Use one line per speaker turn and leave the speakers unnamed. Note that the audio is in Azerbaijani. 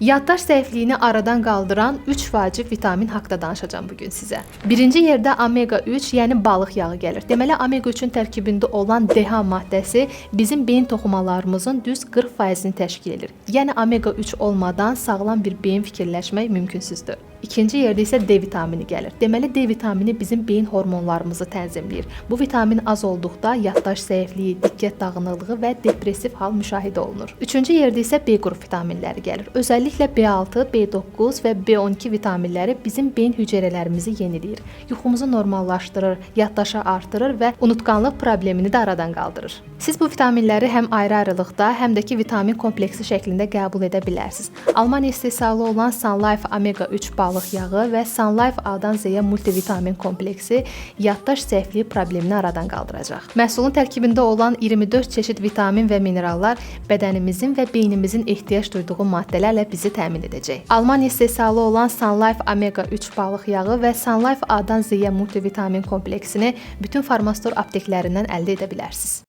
Yaddaş zəifliyini aradan qaldıran 3 vacib vitamin haqqında danışacağam bugün sizə. Birinci yerdə omega 3, yəni balıq yağı gəlir. Deməli, omega 3-ün tərkibində olan DHA maddəsi bizim beyin toxumalarımızın düz 40%-ni təşkil edir. Yəni omega 3 olmadan sağlam bir beyin fikirləşmək mümkünsüzdür. İkinci yerdə isə D vitamini gəlir. Deməli, D vitamini bizim beyin hormonlarımızı tənzimləyir. Bu vitamin az olduqda yaddaş zəifliyi, diqqət dağınıqlığı və depressiv hal müşahidə olunur. Üçüncü yerdə isə B qrup vitaminləri gəlir. Özəlliklə B6, B9 və B12 vitaminləri bizim beyin hüceyrələrimizi yeniləyir. Yuxumuzu normallaşdırır, yaddaşı artırır və unutqanlıq problemini də aradan qaldırır. Siz bu vitaminləri həm ayrı-ayrılıqda, həm də ki vitamin kompleksi şəklində qəbul edə bilərsiniz. Almaniya istehsalı olan Sun Life omega 3 balıq yağı və Sun Life A-dan Z-yə multivitamin kompleksi yaddaş zəifliyi problemini aradan qaldıracaq. Məhsulun tərkibində olan 24 çeşid vitamin və minerallar bədənimizin və beynimizin ehtiyac duyduğu maddələrlə bizi təmin edəcək. Almaniya istehsalı olan Sun Life omega 3 balıq yağı və Sun Life A-dan Z-yə multivitamin kompleksini bütün farmastor apteklərindən əldə edə bilərsiniz.